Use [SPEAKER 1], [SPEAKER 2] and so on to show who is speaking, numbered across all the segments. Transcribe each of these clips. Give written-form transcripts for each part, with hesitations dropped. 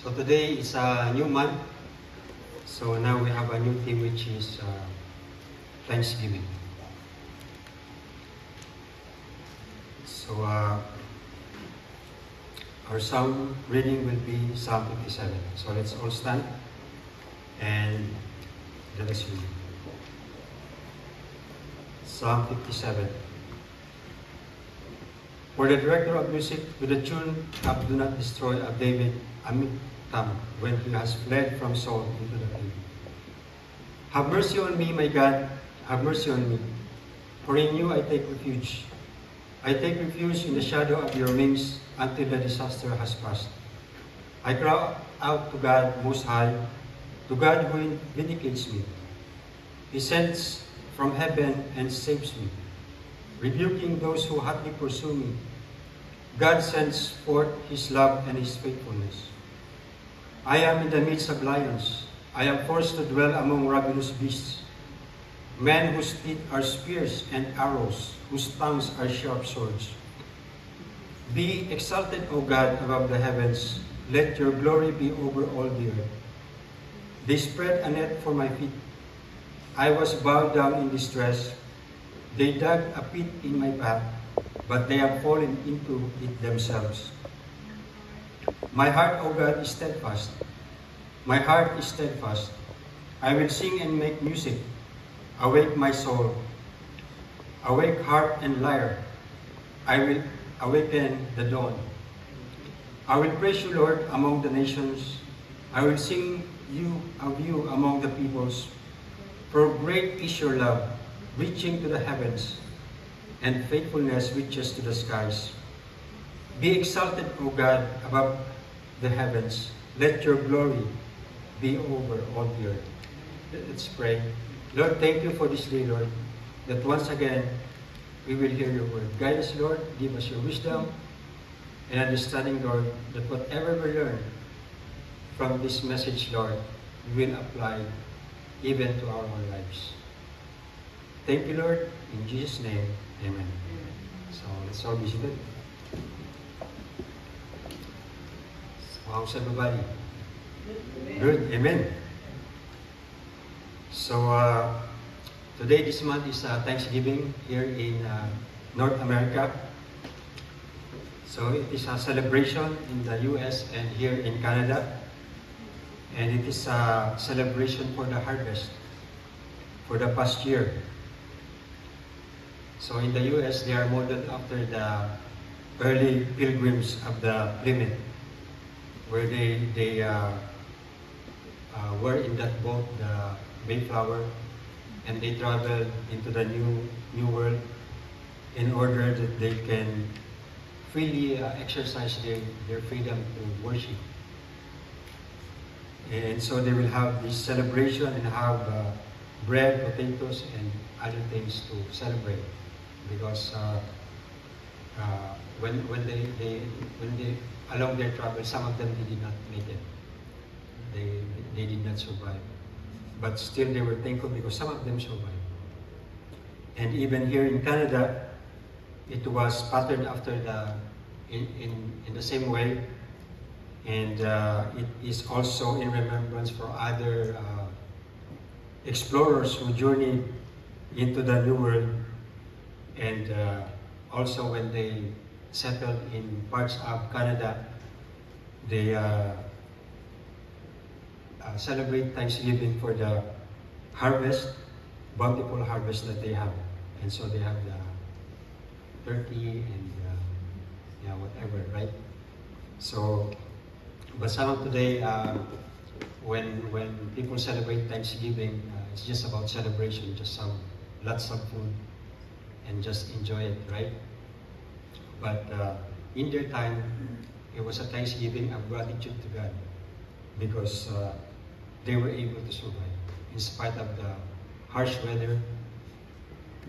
[SPEAKER 1] So today is a new month. So now we have a new theme, which is Thanksgiving. So our psalm reading will be Psalm 57. So let's all stand and let us read. Psalm 57. For the director of music, with the tune of Do Not Destroy of David Amitam, when he has fled from Saul into the cave. Have mercy on me, my God, have mercy on me, for in you I take refuge. I take refuge in the shadow of your wings until the disaster has passed. I cry out to God Most High, to God who vindicates me. He sends from heaven and saves me, rebuking those who hotly pursue me. God sends forth His love and His faithfulness. I am in the midst of lions. I am forced to dwell among ravenous beasts, men whose teeth are spears and arrows, whose tongues are sharp swords. Be exalted, O God, above the heavens. Let your glory be over all the earth. They spread a net for my feet. I was bowed down in distress. They dug a pit in my path, but they have fallen into it themselves. My heart, O God, is steadfast. My heart is steadfast. I will sing and make music. Awake, my soul. Awake, harp and lyre. I will awaken the dawn. I will praise you, Lord, among the nations. I will sing of you among the peoples. For great is your love, reaching to the heavens, and faithfulness reaches to the skies. Be exalted, O God, above the heavens. Let your glory be over all the earth. Let's pray. Lord, thank you for this day, Lord, that once again we will hear your word. Guide us, Lord. Give us your wisdom and understanding, Lord, that whatever we learn from this message, Lord, we will apply even to our own lives. Thank you, Lord. In Jesus' name, amen. So let's all be seated. So how's everybody? Good. Amen. So today, this month is Thanksgiving here in North America. So it is a celebration in the US and here in Canada. And it is a celebration for the harvest for the past year. So in the US, they are modeled after the early pilgrims of the Plymouth, where they were in that boat, the Mayflower, and they traveled into the new world in order that they can freely exercise their freedom to worship. And so they will have this celebration and have bread, potatoes, and other things to celebrate, because when they along their travel, some of them they did not make it. They did not survive, but still they were thankful because some of them survived. And even here in Canada, it was patterned after in the same way. And it is also in remembrance for other explorers who journeyed into the New World, and also when they settled in parts of Canada, they celebrate Thanksgiving for the harvest, bountiful harvest that they have. And so they have the turkey and whatever, right? So, but some of today, when people celebrate Thanksgiving, it's just about celebration, just lots of food, and just enjoy it, right? But in their time, it was a Thanksgiving of gratitude to God, because they were able to survive in spite of the harsh weather,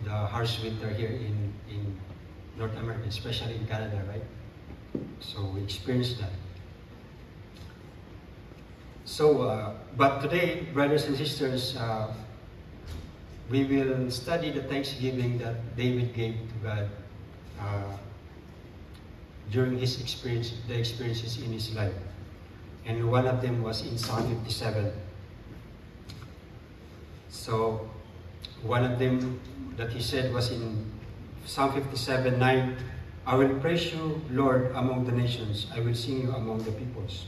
[SPEAKER 1] the harsh winter here in North America, especially in Canada, right? So we experienced that. So, but today, brothers and sisters, we will study the Thanksgiving that David gave to God during his experience, the experiences in his life. and one of them was in Psalm 57. So one of them that he said was in Psalm 57:9, I will praise you, Lord, among the nations. I will sing you among the peoples.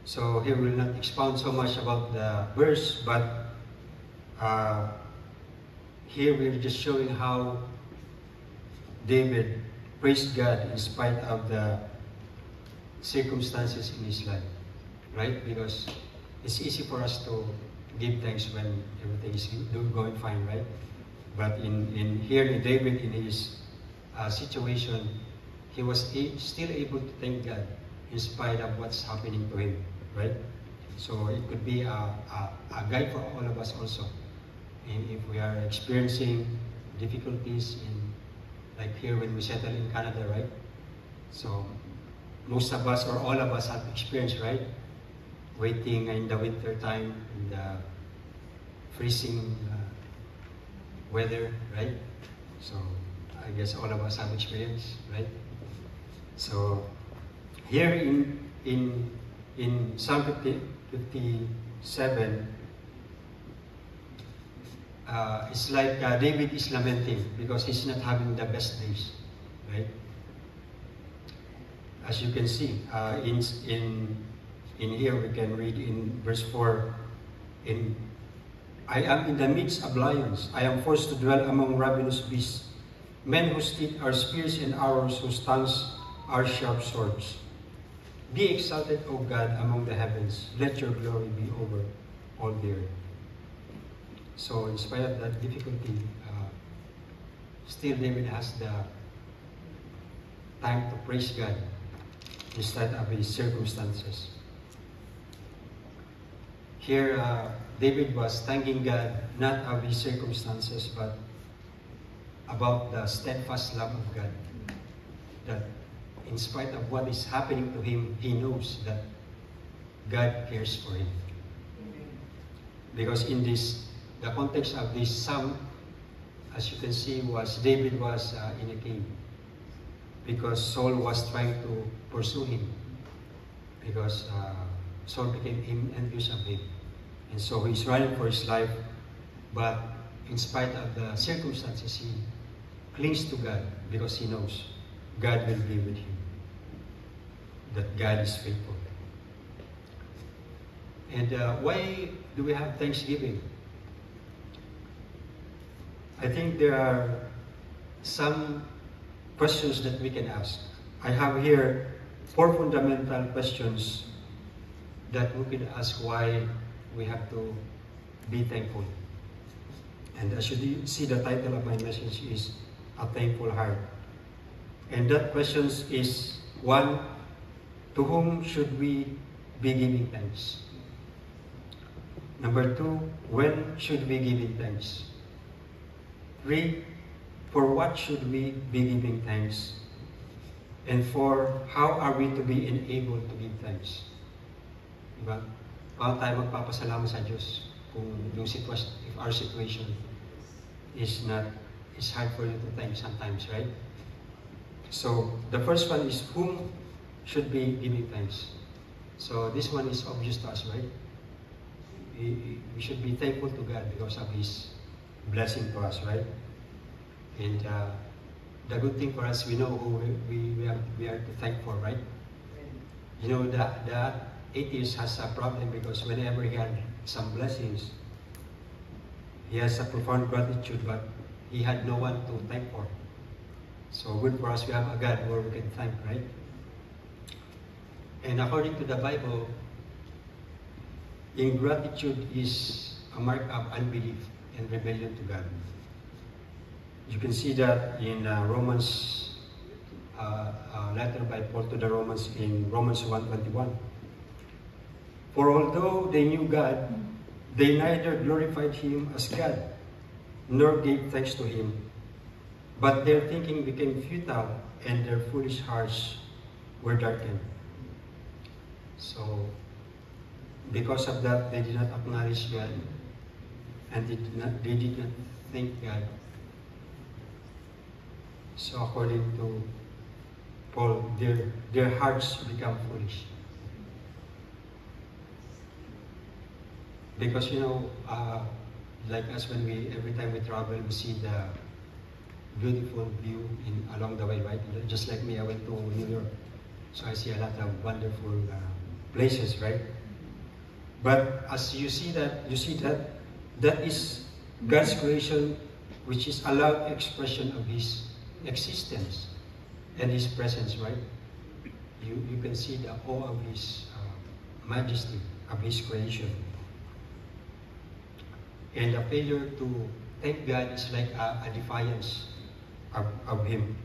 [SPEAKER 1] So here we will not expound so much about the verse, but here we're just showing how David praised God in spite of the circumstances in his life, right? Because it's easy for us to give thanks when everything is going fine, right? But in David, in his situation, he was still able to thank God in spite of what's happening to him, right? So it could be a guide for all of us also. And if we are experiencing difficulties like here when we settle in Canada, right? So most of us or all of us have experienced, right? Waiting in the winter time, in the freezing weather, right? So I guess all of us have experience, right? So here in Psalm 57, it's like David is lamenting because he's not having the best days, right? As you can see, in here we can read in verse 4, I am in the midst of lions. I am forced to dwell among ravenous beasts, men whose teeth are spears and arrows, whose tongues are sharp swords. Be exalted, O God, among the heavens. Let your glory be over all the earth. So in spite of that difficulty, still David has the time to praise God in spite of his circumstances. Here, David was thanking God not of his circumstances, but about the steadfast love of God. That in spite of what is happening to him, he knows that God cares for him. Because in the context of this psalm, as you can see, David was in a cave. Because Saul was trying to pursue him. Because Saul became envious of him. And so he's running for his life, but in spite of the circumstances, he clings to God because he knows God will be with him, that God is faithful. And why do we have Thanksgiving? I think there are some questions that we can ask. I have here 4 fundamental questions that we can ask why we have to be thankful. And as you see, the title of my message is A Thankful Heart. And that question is, 1, to whom should we be giving thanks? Number 2, when should we give thanks? 3, for what should we be giving thanks? And 4, how are we to be enabled to give thanks? Diba? Paano tayo magpapasalamat sa Diyos kung yung sitwasyon, if our situation is hard for you to thank sometimes, right? So, the first one is whom should be giving thanks. So, this one is obvious to us, right? We should be thankful to God because of His blessing to us, right? And the good thing for us, we know who we are to thank for, right? You know, the atheist has a problem because whenever he had some blessings, he has a profound gratitude, but he had no one to thank for. So good for us, we have a God where we can thank, right? And according to the Bible, ingratitude is a mark of unbelief and rebellion to God. You can see that in Romans, letter by Paul to the Romans in Romans 1:21. For although they knew God, they neither glorified Him as God, nor gave thanks to Him. But their thinking became futile, and their foolish hearts were darkened. So, because of that, they did not acknowledge God, and they did not thank God. So according to Paul, their hearts become foolish. Because like us, when every time we travel, we see the beautiful view along the way, right? Just like me, I went to New York, so I see a lot of wonderful places, right? But as you see that is God's creation, which is a loud expression of His existence and His presence, right? You can see the awe of His majesty, of His creation. And a failure to thank God is like a defiance of Him.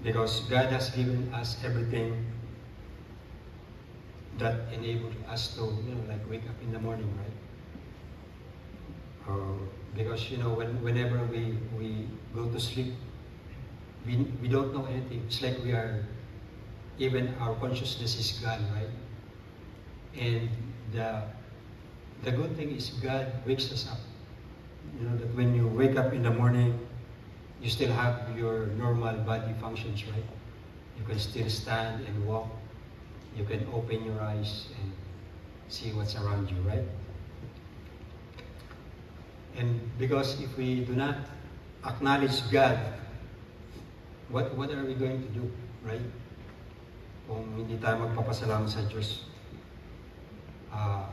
[SPEAKER 1] Because God has given us everything that enabled us to, like wake up in the morning, right? Because, whenever we go to sleep, we don't know anything. It's like even our consciousness is gone, right? And the good thing is God wakes us up. That when you wake up in the morning, you still have your normal body functions, right? You can still stand and walk. You can open your eyes and see what's around you, right? And because if we do not acknowledge God, what are we going to do, right? Kung hindi tayo magpapasalamat sa Diyos.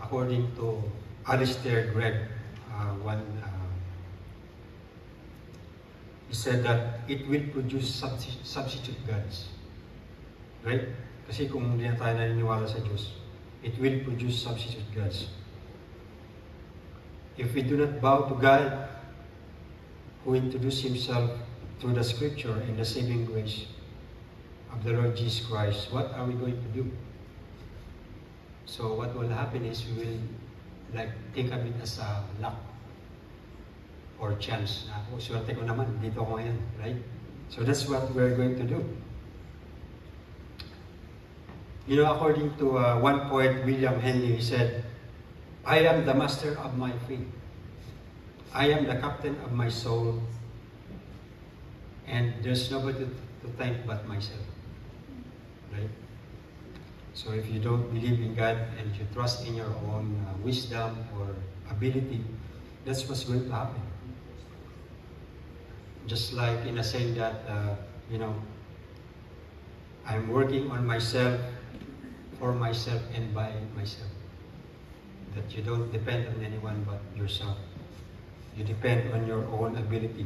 [SPEAKER 1] According to Alistair Gregg, he said that it will produce substitute gods. Right? Kasi kung hindi na tayo naniniwala sa Diyos, it will produce substitute gods. If we do not bow to God, who introduced Himself through the Scripture and the saving grace of the Lord Jesus Christ, what are we going to do? So what will happen is we will think of it as a luck or chance. Swerte ko naman, dito ako ngayon, right? So that's what we're going to do. According to one poet, William Henley, he said, I am the master of my fate. I am the captain of my soul. And there's nobody to thank but myself. Right? So if you don't believe in God and you trust in your own wisdom or ability, that's what's going to happen. Just like in a saying that, I'm working on myself, for myself, and by myself. That you don't depend on anyone but yourself. You depend on your own ability.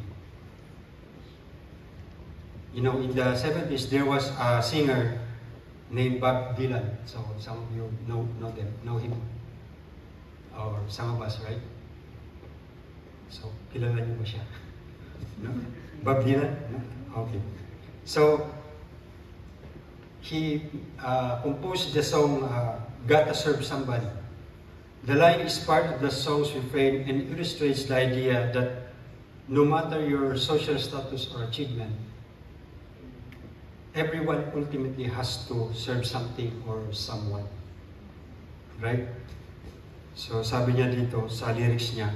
[SPEAKER 1] In the 70s, there was a singer named Bob Dylan. So some of you know him. Or some of us, right? So, kilala niyo ba siya? No? Bob Dylan? No? Okay. So, he composed the song, Gotta Serve Somebody. The line is part of the song's refrain and illustrates the idea that no matter your social status or achievement, everyone ultimately has to serve something or someone. Right? So sabi niya dito sa lyrics niya,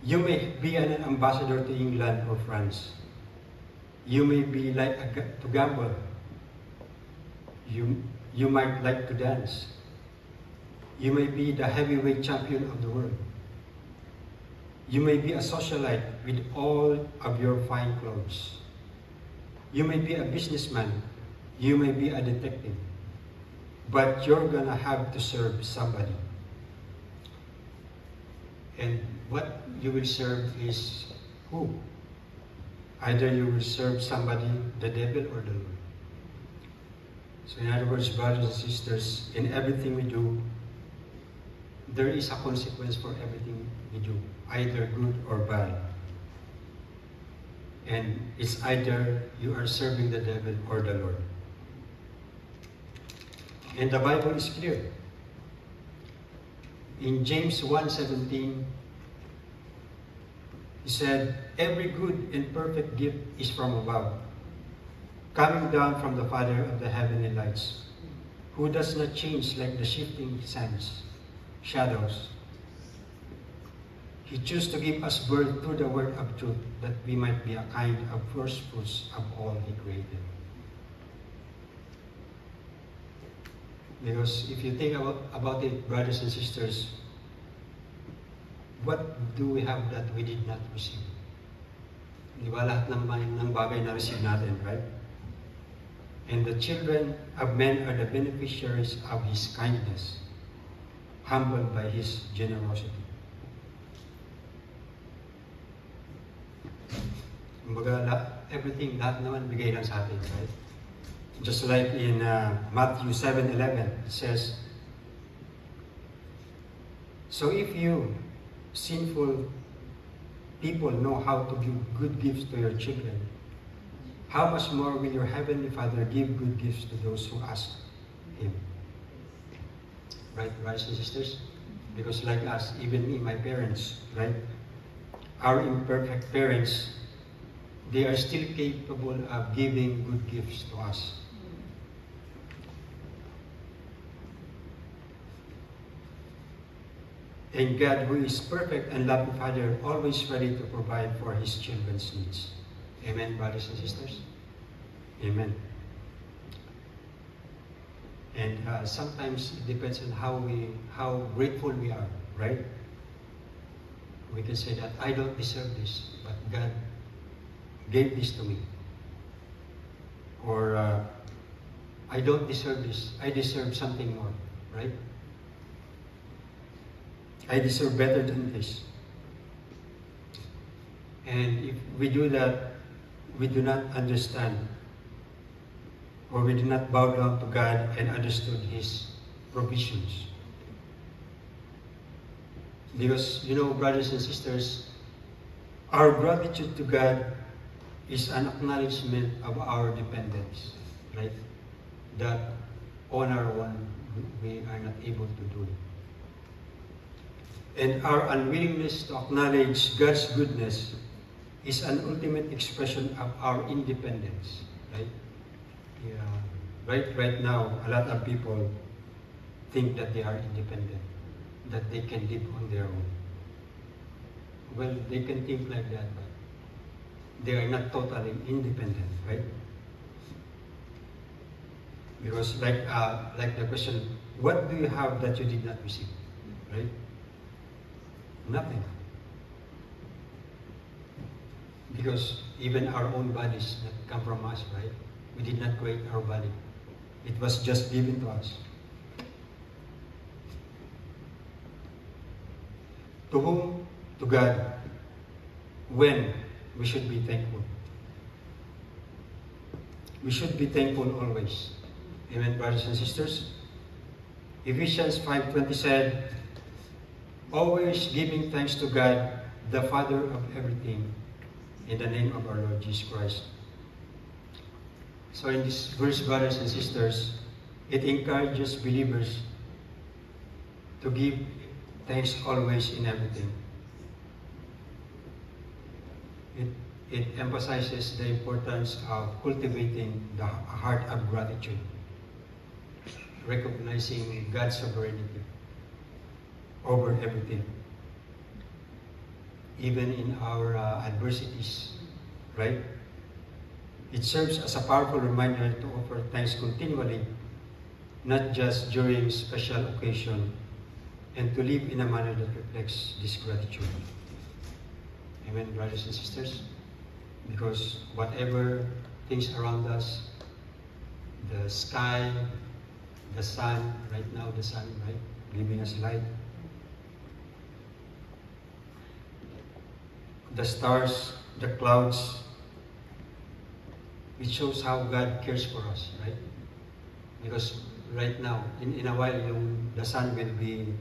[SPEAKER 1] you may be an ambassador to England or France. You may be like to gamble. You might like to dance. You may be the heavyweight champion of the world. You may be a socialite with all of your fine clothes. You may be a businessman. You may be a detective. But you're gonna have to serve somebody. And what you will serve is who? Either you will serve somebody, the devil, or the Lord. So in other words, brothers and sisters, in everything we do, there is a consequence for everything we do, either good or bad. And it's either you are serving the devil or the Lord. And the Bible is clear. In James 1:17, he said, every good and perfect gift is from above, coming down from the Father of the heavenly lights, who does not change like the shifting sands, shadows. He chose to give us birth through the word of truth, that we might be a kind of first fruits of all He created. Because if you think about it, brothers and sisters, what do we have that we did not receive? Di ba lahat ng bagay na receive natin, right? And the children of men are the beneficiaries of His kindness, humbled by His generosity. Kumbaga, everything, lahat naman bigay lang sa atin, right? Just like in Matthew 7:11, it says, so if you, sinful people, know how to give good gifts to your children, how much more will your Heavenly Father give good gifts to those who ask Him? Right, brothers and sisters? Because like us, even me, my parents, right? Our imperfect parents, they are still capable of giving good gifts to us. And God, who is perfect and loving Father, always ready to provide for His children's needs. Amen, brothers and sisters? Amen. And sometimes it depends on how grateful we are, right? We can say that I don't deserve this, but God gave this to me. Or I don't deserve this. I deserve something more, right? I deserve better than this. And if we do that, we do not understand, or we do not bow down to God and understood His provisions. Because, you know, brothers and sisters, our gratitude to God is an acknowledgement of our dependence, right? That on our own, we are not able to do it. And our unwillingness to acknowledge God's goodness is an ultimate expression of our independence, right? Yeah. Right now, a lot of people think that they are independent, that they can live on their own. Well, they can think like that, but they are not totally independent, right? Because like the question, what do you have that you did not receive, right? Nothing. Because even our own bodies that come from us, right? We did not create our body. It was just given to us. To whom? To God. When? We should be thankful. We should be thankful always. Amen, brothers and sisters? Ephesians 5:20 said, always giving thanks to God, the Father of everything, in the name of our Lord Jesus Christ. So in this verse, brothers and sisters, it encourages believers to give thanks always in everything. It emphasizes the importance of cultivating the heart of gratitude, recognizing God's sovereignty over everything, even in our adversities, right? It serves as a powerful reminder to offer thanks continually, not just during special occasion, and to live in a manner that reflects this gratitude. Amen, brothers and sisters? Because whatever things around us, the sky, the sun, right now the sun, right, giving us light, the stars, the clouds, it shows how God cares for us, right? Because right now, in a while, the sun will be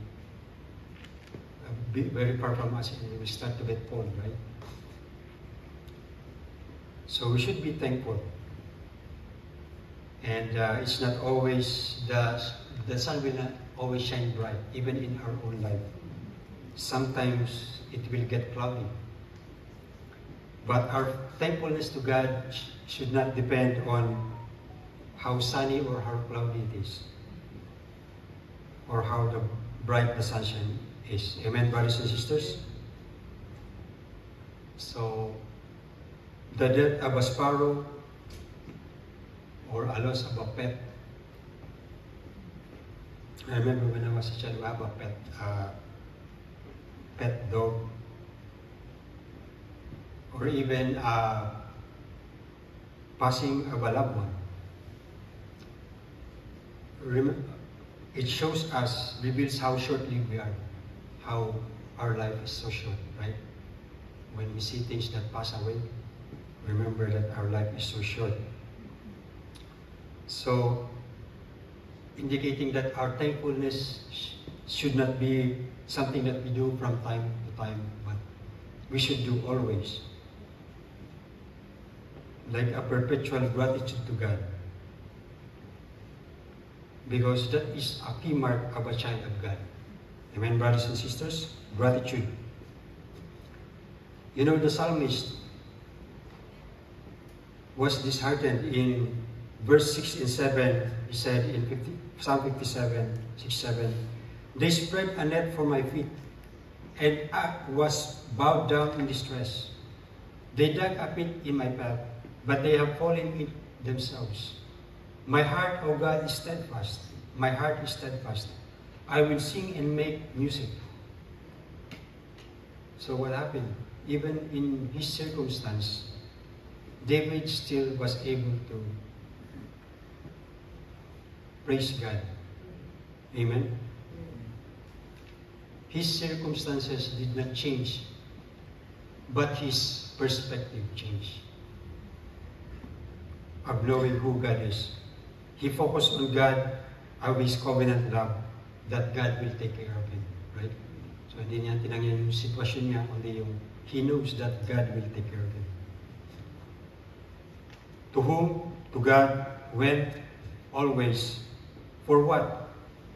[SPEAKER 1] very far from us and it will start to get cold, right? So we should be thankful. And it's not always, the sun will not always shine bright, even in our own life. Sometimes it will get cloudy. But our thankfulness to God should not depend on how sunny or how cloudy it is, or how bright the sunshine is. Amen, brothers and sisters? So, the death of a sparrow or a loss of a pet. I remember when I was a child, we have a pet dog, or even passing of a loved one. It shows us, reveals how short-lived we are, how our life is so short, right? When we see things that pass away, remember that our life is so short. So, indicating that our thankfulness should not be something that we do from time to time, but we should do always. Like a perpetual gratitude to God. Because that is a key mark of a child of God. Amen, brothers and sisters? Gratitude. You know, the psalmist was disheartened in verse 6 and 7. He said in Psalm 57, 6, 7, "They spread a net for my feet, and I was bowed down in distress. They dug a pit in my path, but they have fallen in themselves. My heart, O God, is steadfast. My heart is steadfast. I will sing and make music." So what happened? Even in his circumstance, David still was able to praise God. Amen? His circumstances did not change, but his perspective changed. Of knowing who God is. He focused on God, of His covenant love, that God will take care of him. Right? So hindi niya tinangyan yung sitwasyon niya, kundi yung he knows that God will take care of him. To whom? To God, when? Always. For what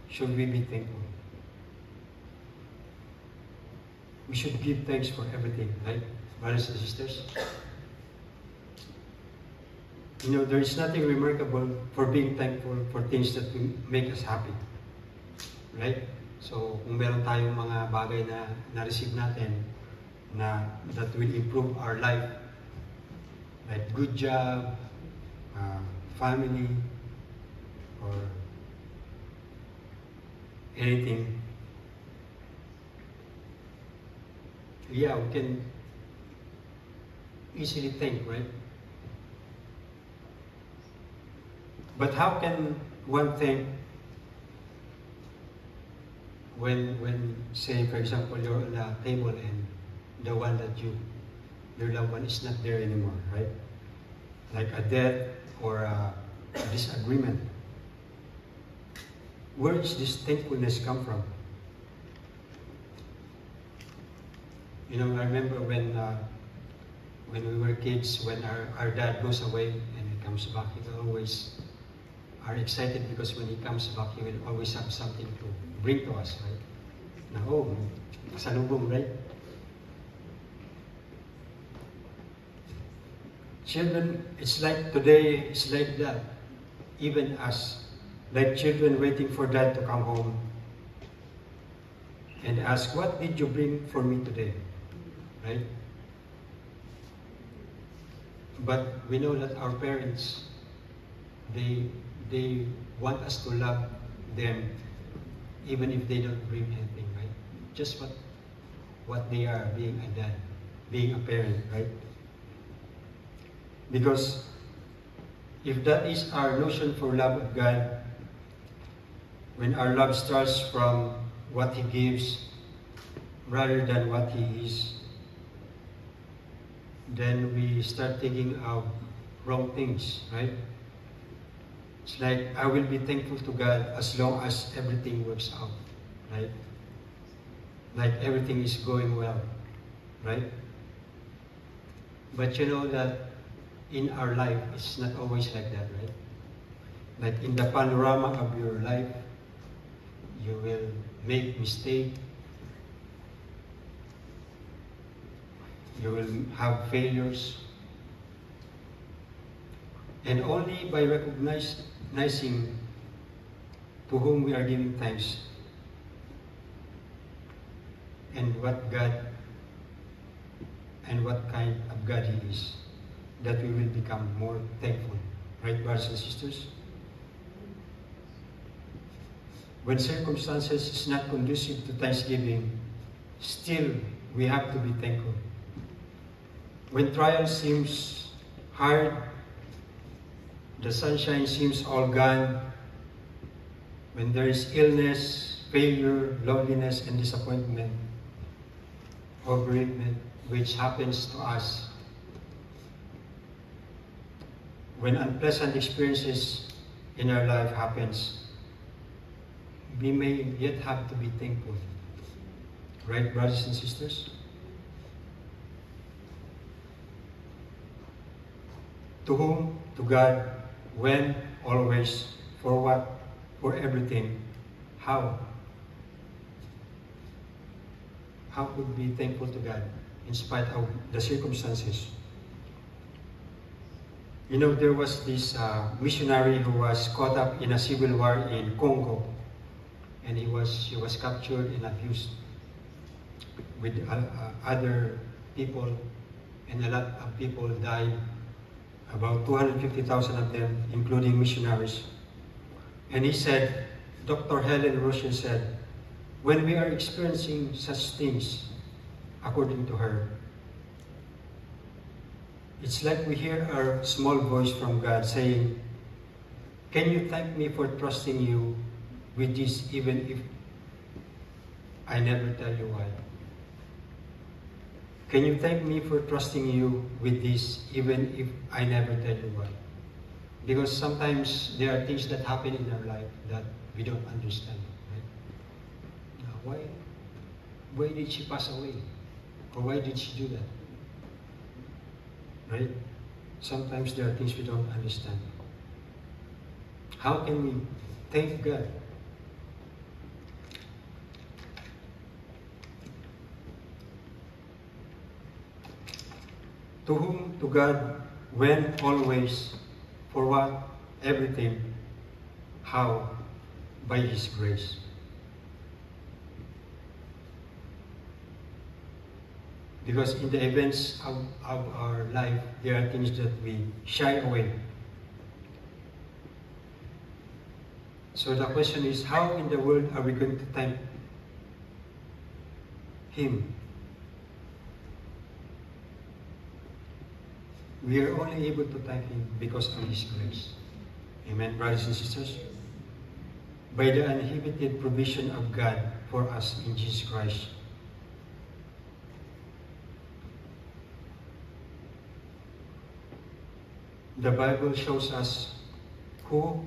[SPEAKER 1] should we be thankful? We should give thanks for everything, right? Brothers and sisters? You know, there is nothing remarkable for being thankful for things that will make us happy. Right? So, kung meron tayong mga bagay na na-receive natin that will improve our life, like good job, family, or anything, yeah, we can easily thank, right? But how can one thank when say, for example, you're on a table and the one that your loved one is not there anymore, right? Like a death or a disagreement. Where does this thankfulness come from? You know, I remember when we were kids, when our dad goes away and he comes back, he always are excited because when he comes back, he will always have something to bring to us, right? Na, oh, pasalubong, right? Children, it's like today, it's like that. Even us, like children waiting for dad to come home and ask, what did you bring for me today? Right? But we know that our parents, they want us to love them even if they don't bring anything, right? Just what they are, being a dad, being a parent, right? Because if that is our notion for love of God, when our love starts from what He gives rather than what He is, then we start thinking of wrong things, right? It's like, I will be thankful to God as long as everything works out, right? Like everything is going well, right? But you know that in our life, it's not always like that, right? Like in the panorama of your life, you will make mistakes, you will have failures, and only by recognizing to whom we are giving thanks and and what kind of God He is, that we will become more thankful. Right, brothers and sisters? When circumstances is not conducive to thanksgiving, still we have to be thankful. When trial seems hard, the sunshine seems all gone, when there is illness, failure, loneliness, and disappointment, or bereavement, which happens to us, when unpleasant experiences in our life happens, we may yet have to be thankful. Right, brothers and sisters? To whom? To God, when, always, for what, for everything. How? How could we be thankful to God in spite of the circumstances? You know, there was this missionary who was caught up in a civil war in Congo, and she was captured and abused with other people, and a lot of people died, about 250,000 of them, including missionaries. And he said, Dr. Helen Roshan said, when we are experiencing such things, according to her, it's like we hear our small voice from God saying, can you thank me for trusting you with this, even if I never tell you why? Can you thank me for trusting you with this, even if I never tell you why? Because sometimes there are things that happen in our life that we don't understand, right? Why did she pass away? Or why did she do that? Right? Sometimes there are things we don't understand. How can we thank God? To whom? To God, when, always, for what, everything, how? By His grace. Because in the events of our life, there are things that we shy away. So the question is, how in the world are we going to thank Him? We are only able to thank Him because of His grace. Amen, brothers and sisters? By the uninhibited provision of God for us in Jesus Christ. The Bible shows us who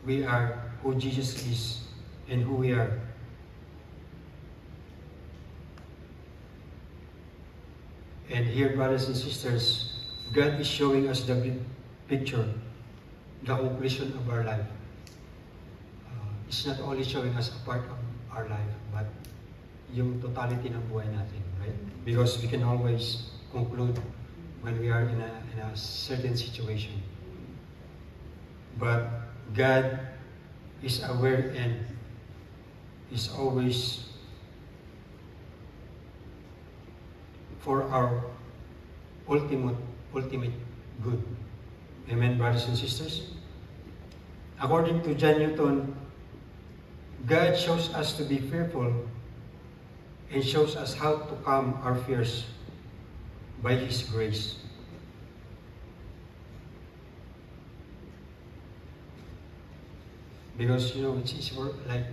[SPEAKER 1] we are, who Jesus is, and who we are. And here, brothers and sisters, God is showing us the big picture, the conclusion of our life. It's not only showing us a part of our life, but yung totality ng buhay natin, right? Because we can always conclude when we are in a certain situation. But God is aware and is always for our ultimate good. Amen, brothers and sisters? According to John Newton, God shows us to be fearful and shows us how to calm our fears by His grace. Because, you know, it's easy for, like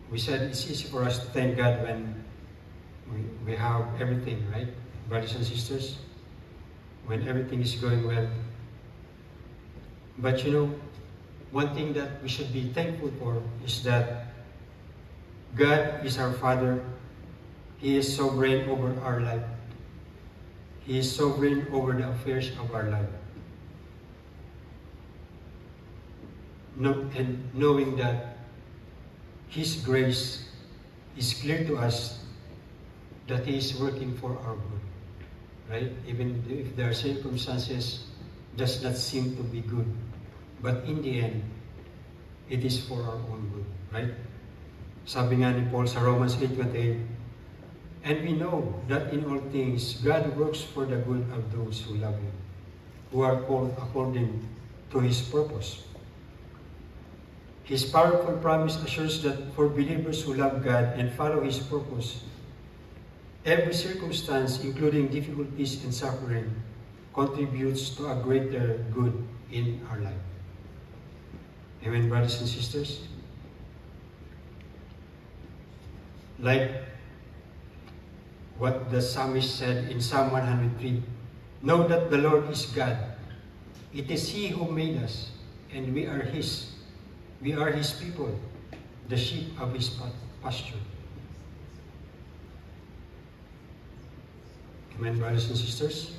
[SPEAKER 1] we said, it's easy for us to thank God when we have everything, right? Brothers and sisters, when everything is going well. But, you know, one thing that we should be thankful for is that God is our Father. He is sovereign over our life. He is sovereign over the affairs of our life. And knowing that His grace is clear to us that He is working for our good, right? Even if their circumstances does not seem to be good, but in the end, it is for our own good, right? Sabi nga ni Paul sa Romans 8:28, And we know that in all things, God works for the good of those who love Him, who are called according to His purpose. His powerful promise assures that for believers who love God and follow His purpose, every circumstance, including difficulties and suffering, contributes to a greater good in our life. Amen, brothers and sisters? Like what the psalmist said in Psalm 103, know that the Lord is God. It is He who made us, and we are His. We are His people, the sheep of His pasture. Amen, brothers and sisters?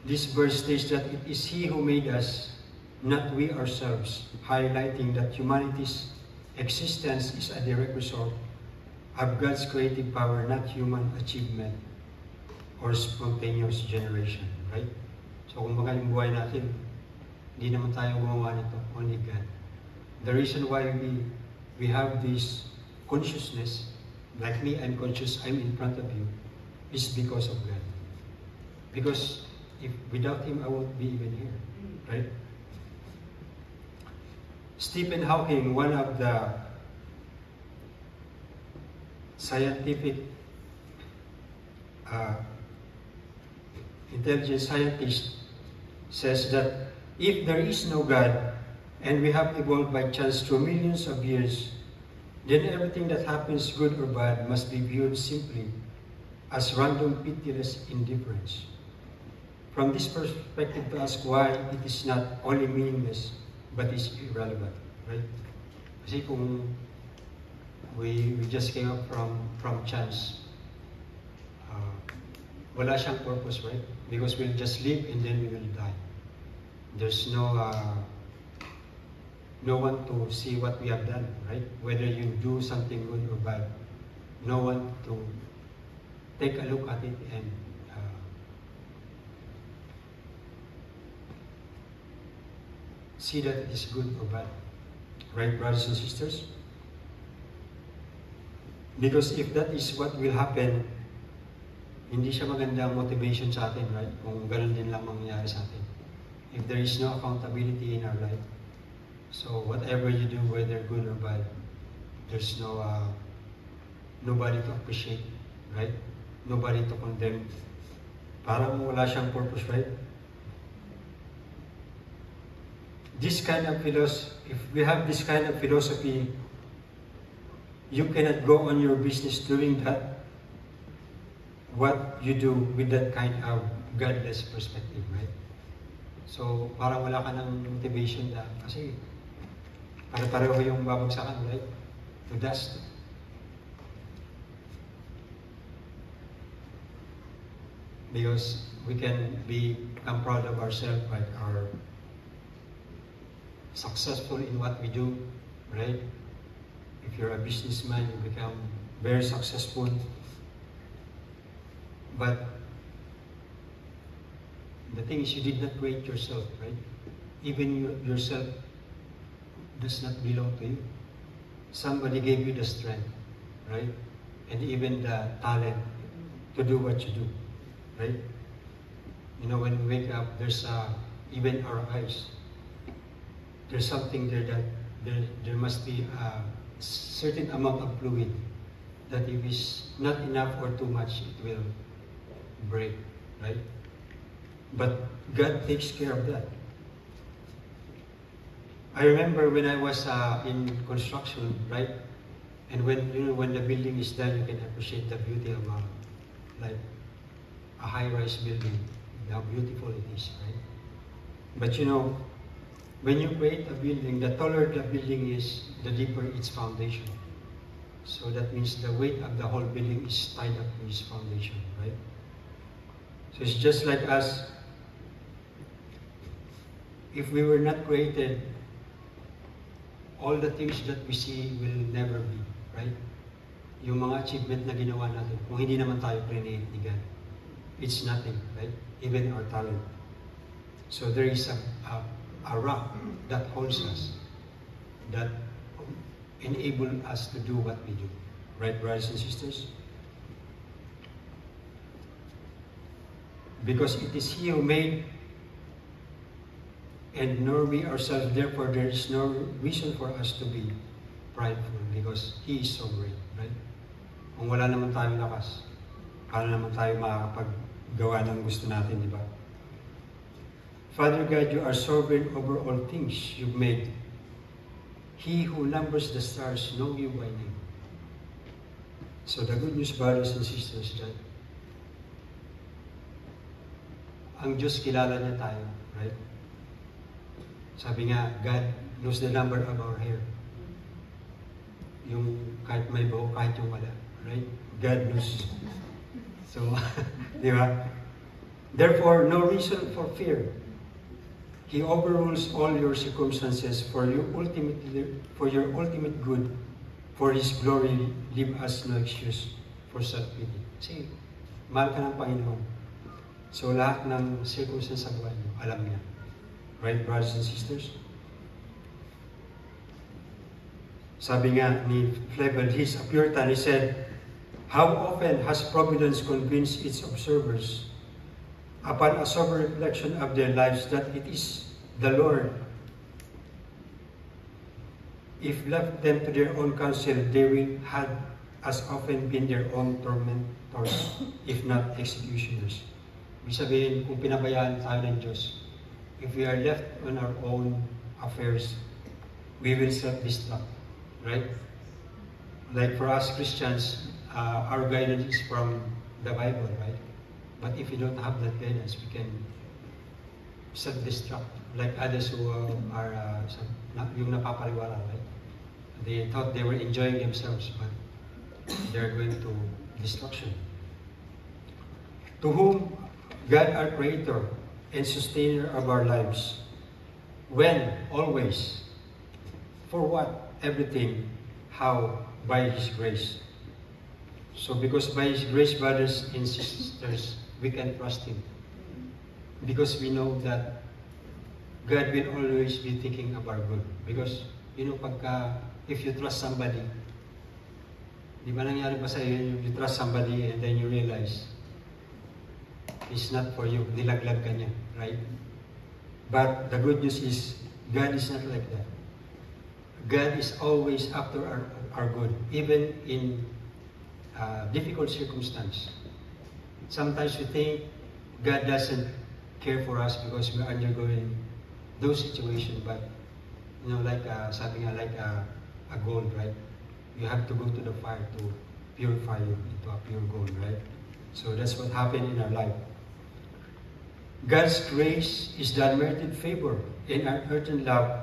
[SPEAKER 1] This verse states that it is He who made us, not we ourselves, highlighting that humanity's existence is a direct result of God's creative power, not human achievement or spontaneous generation, right? So kung baga yung buhay natin, hindi naman tayo gumawa nito, only God. The reason why we have this consciousness, like me, I'm conscious, I'm in front of you, is because of God. Because if without Him, I won't be even here, right? Stephen Hawking, one of the scientific intelligent scientists, says that if there is no God and we have evolved by chance through millions of years, then everything that happens, good or bad, must be viewed simply as random, pitiless indifference. From this perspective, to ask why it is not only meaningless, but is irrelevant, right? Kasi kung we just came up from chance, wala siyang purpose, right? Because we'll just live and then we will die. There's no one to see what we have done, right? Whether you do something good or bad, no one to take a look at it and see that it is good or bad. Right, brothers and sisters? Because if that is what will happen, hindi siya magandang motivation sa atin, right? Kung ganun din lang mangyayari sa atin. If there is no accountability in our life, so whatever you do, whether good or bad, there's nobody to appreciate, right? Nobody to condemn. Parang wala siyang purpose, right? This kind of philosophy, if we have this kind of philosophy, you cannot go on your business doing that, what you do with that kind of godless perspective, right? So, parang wala ka ng motivation na, kasi para-pareho yung babagsakan, right? To dust. Because we can become proud of ourselves, right? Our successful in what we do, right? If you're a businessman, you become very successful. But the thing is, you did not create yourself, right? Even yourself does not belong to you. Somebody gave you the strength, right? And even the talent to do what you do, right? You know, when we wake up, there's even our eyes. There's something there that there must be a certain amount of fluid that if it's not enough or too much, it will break, right? But God takes care of that. I remember when I was in construction, right? And when the building is done, you can appreciate the beauty of like a high-rise building, how beautiful it is, right? But you know, when you create a building, the taller the building is, the deeper its foundation. So that means the weight of the whole building is tied up to its foundation, right? So it's just like us. If we were not created, all the things that we see will never be, right? Yung mga achievement na ginawa natin, kung hindi naman tayo create ni God, it's nothing, right? Even our talent. So there is a rock that holds us, that enable us to do what we do. Right, brothers and sisters? because it is He who made, and nor we ourselves. Therefore, there is no reason for us to be prideful because He is so great, right? Kung wala naman tayong lakas, paano naman tayo makakapaggawa ng gusto natin, di ba? Father God, you are sovereign over all things you've made. He who numbers the stars know you by name. So the good news, brothers and sisters, that ang Diyos kilala niya tayo, right? Sabi nga, God knows the number of our hair. Yung kahit may buhok, kahit yung wala, right? God knows. So, di ba? Therefore, no reason for fear. He overrules all your circumstances for your ultimate good, for His glory. Leave us no excuse for self-pity. Kasi, mahal ka ng Panginoon. So, lahat ng circumstances sa buhay mo, alam niya. Right, brothers and sisters? Sabi nga ni Flavel, he's a Puritan, he said, how often has providence convinced its observers upon a sober reflection of their lives that it is the Lord? If left them to their own counsel, they will have as often been their own tormentors, if not executioners. Ibig sabihin, kung pinabayaan tayo ng Diyos, if we are left on our own affairs, we will self-destruct, right? Like for us Christians, our guidance is from the Bible, right? But if we don't have that guidance, we can self-destruct. Like others who are yung napapaliwala, right? They thought they were enjoying themselves, but they're going to destruction. To whom God, our Creator and Sustainer of our lives, when, always, for what, everything, how, by His grace. So because by His grace, brothers and sisters, we can trust Him. Because we know that God will always be thinking of our good. Because, if you trust somebody, di ba nangyari pa sa iyo, you trust somebody and then you realize, it's not for you, nilaglag ka niya, right? But the good news is, God is not like that. God is always after our good, even in difficult circumstance. Sometimes we think God doesn't care for us because we're undergoing those situations, but sabi nga, like a gold, right? You have to go to the fire to purify you into a pure gold, right? So that's what happened in our life. God's grace is the unmerited favor and unearned love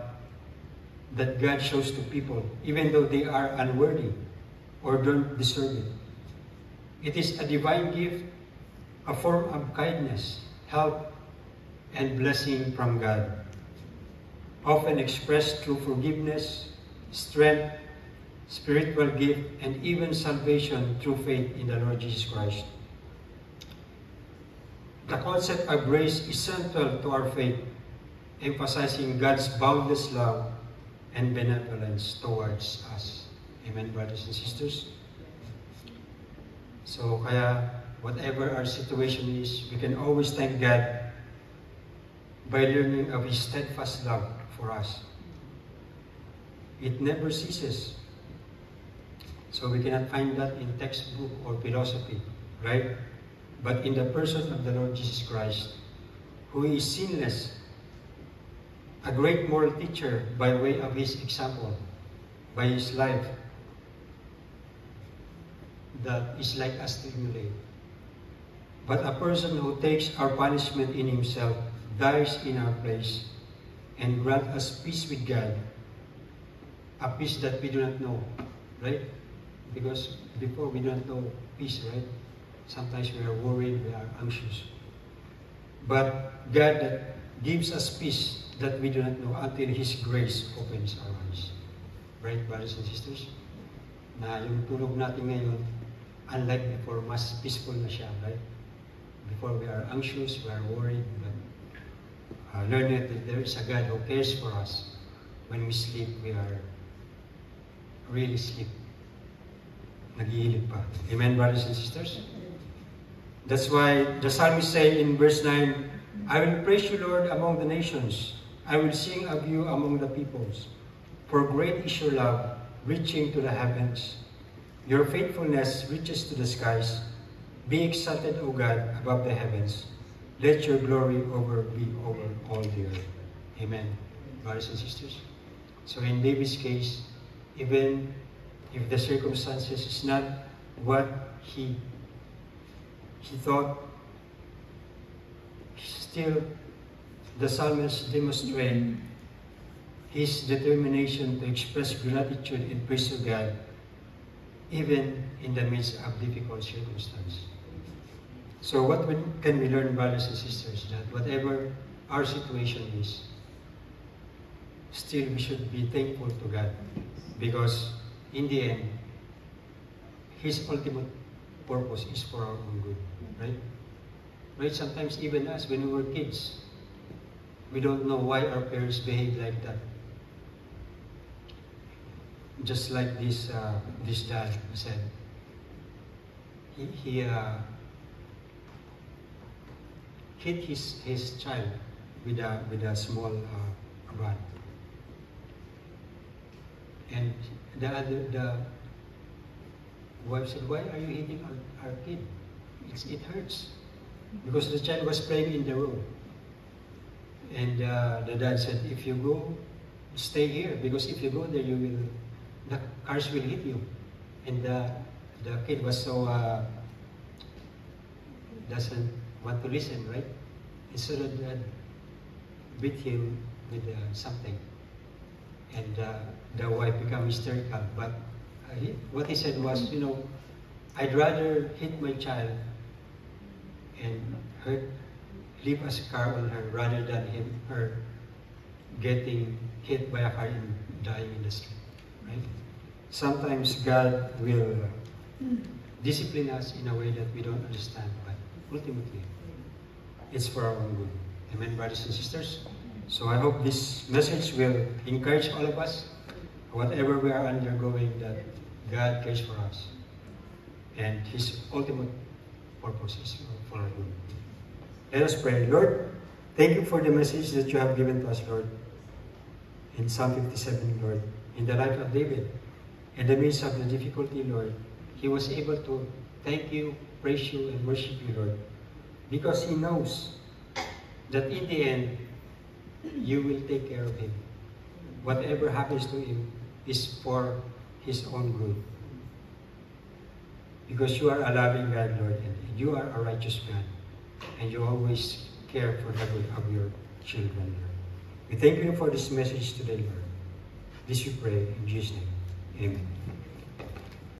[SPEAKER 1] that God shows to people, even though they are unworthy or don't deserve it. It is a divine gift, a form of kindness, help, and blessing from God, often expressed through forgiveness, strength, spiritual gift, and even salvation through faith in the Lord Jesus Christ. The concept of grace is central to our faith, emphasizing God's boundless love and benevolence towards us. Amen, brothers and sisters? So, kaya, whatever our situation is, we can always thank God by learning of His steadfast love for us. It never ceases. So we cannot find that in textbook or philosophy, right? But in the person of the Lord Jesus Christ, who is sinless, a great moral teacher by way of His example, by His life, that is like us to emulate. But a person who takes our punishment in Himself, dies in our place, and grant us peace with God, a peace that we do not know, right? Because before we don't know peace, right? Sometimes we are worried, we are anxious. But God that gives us peace that we do not know until His grace opens our eyes. Right, brothers and sisters? Na yung tulog natin ngayon, unlike before, mas peaceful na siya, right? Before we are anxious, we are worried, but learn that there is a God who cares for us. When we sleep, we are really sleep. Nag-iilip pa. Amen, brothers and sisters? That's why the psalmist say in verse 9, I will praise you, Lord, among the nations. I will sing of you among the peoples. For great is your love, reaching to the heavens. Your faithfulness reaches to the skies. Be exalted, O God, above the heavens. Let your glory be over all the earth. Amen, brothers and sisters. So in David's case, even if the circumstances is not what he thought, still the psalmist demonstrates his determination to express gratitude and praise to God even in the midst of difficult circumstances. So what can we learn, brothers and sisters? That whatever our situation is, still we should be thankful to God, because in the end, His ultimate purpose is for our own good, right? Right? Sometimes even us, when we were kids, we don't know why our parents behave like that. Just like this dad said, he hit his child with a small rod, and the wife said, "Why are you hitting our kid? It hurts," because the child was playing in the road. And the dad said, "If you go, stay here, because if you go there, the cars will hit you." And the kid was so doesn't want to listen, right? And so the dad beat him with something, and the wife became hysterical. But what he said was, I'd rather hit my child and leave a scar on her rather than her getting hit by a car and dying in the street, right? Sometimes God will discipline us in a way that we don't understand, but ultimately, it's for our own good. Amen, brothers and sisters? So I hope this message will encourage all of us, whatever we are undergoing, that God cares for us, and His ultimate purpose is for our good. Let us pray. Lord, thank you for the message that you have given to us, Lord. In Psalm 57, Lord, in the life of David, in the midst of the difficulty, Lord, he was able to thank you, praise you, and worship you, Lord, because he knows that in the end, you will take care of him. Whatever happens to him is for his own good. Because you are a loving God, Lord, and you are a righteous God, and you always care for the good of your children, Lord. We thank you for this message today, Lord. This we pray in Jesus' name. Amen.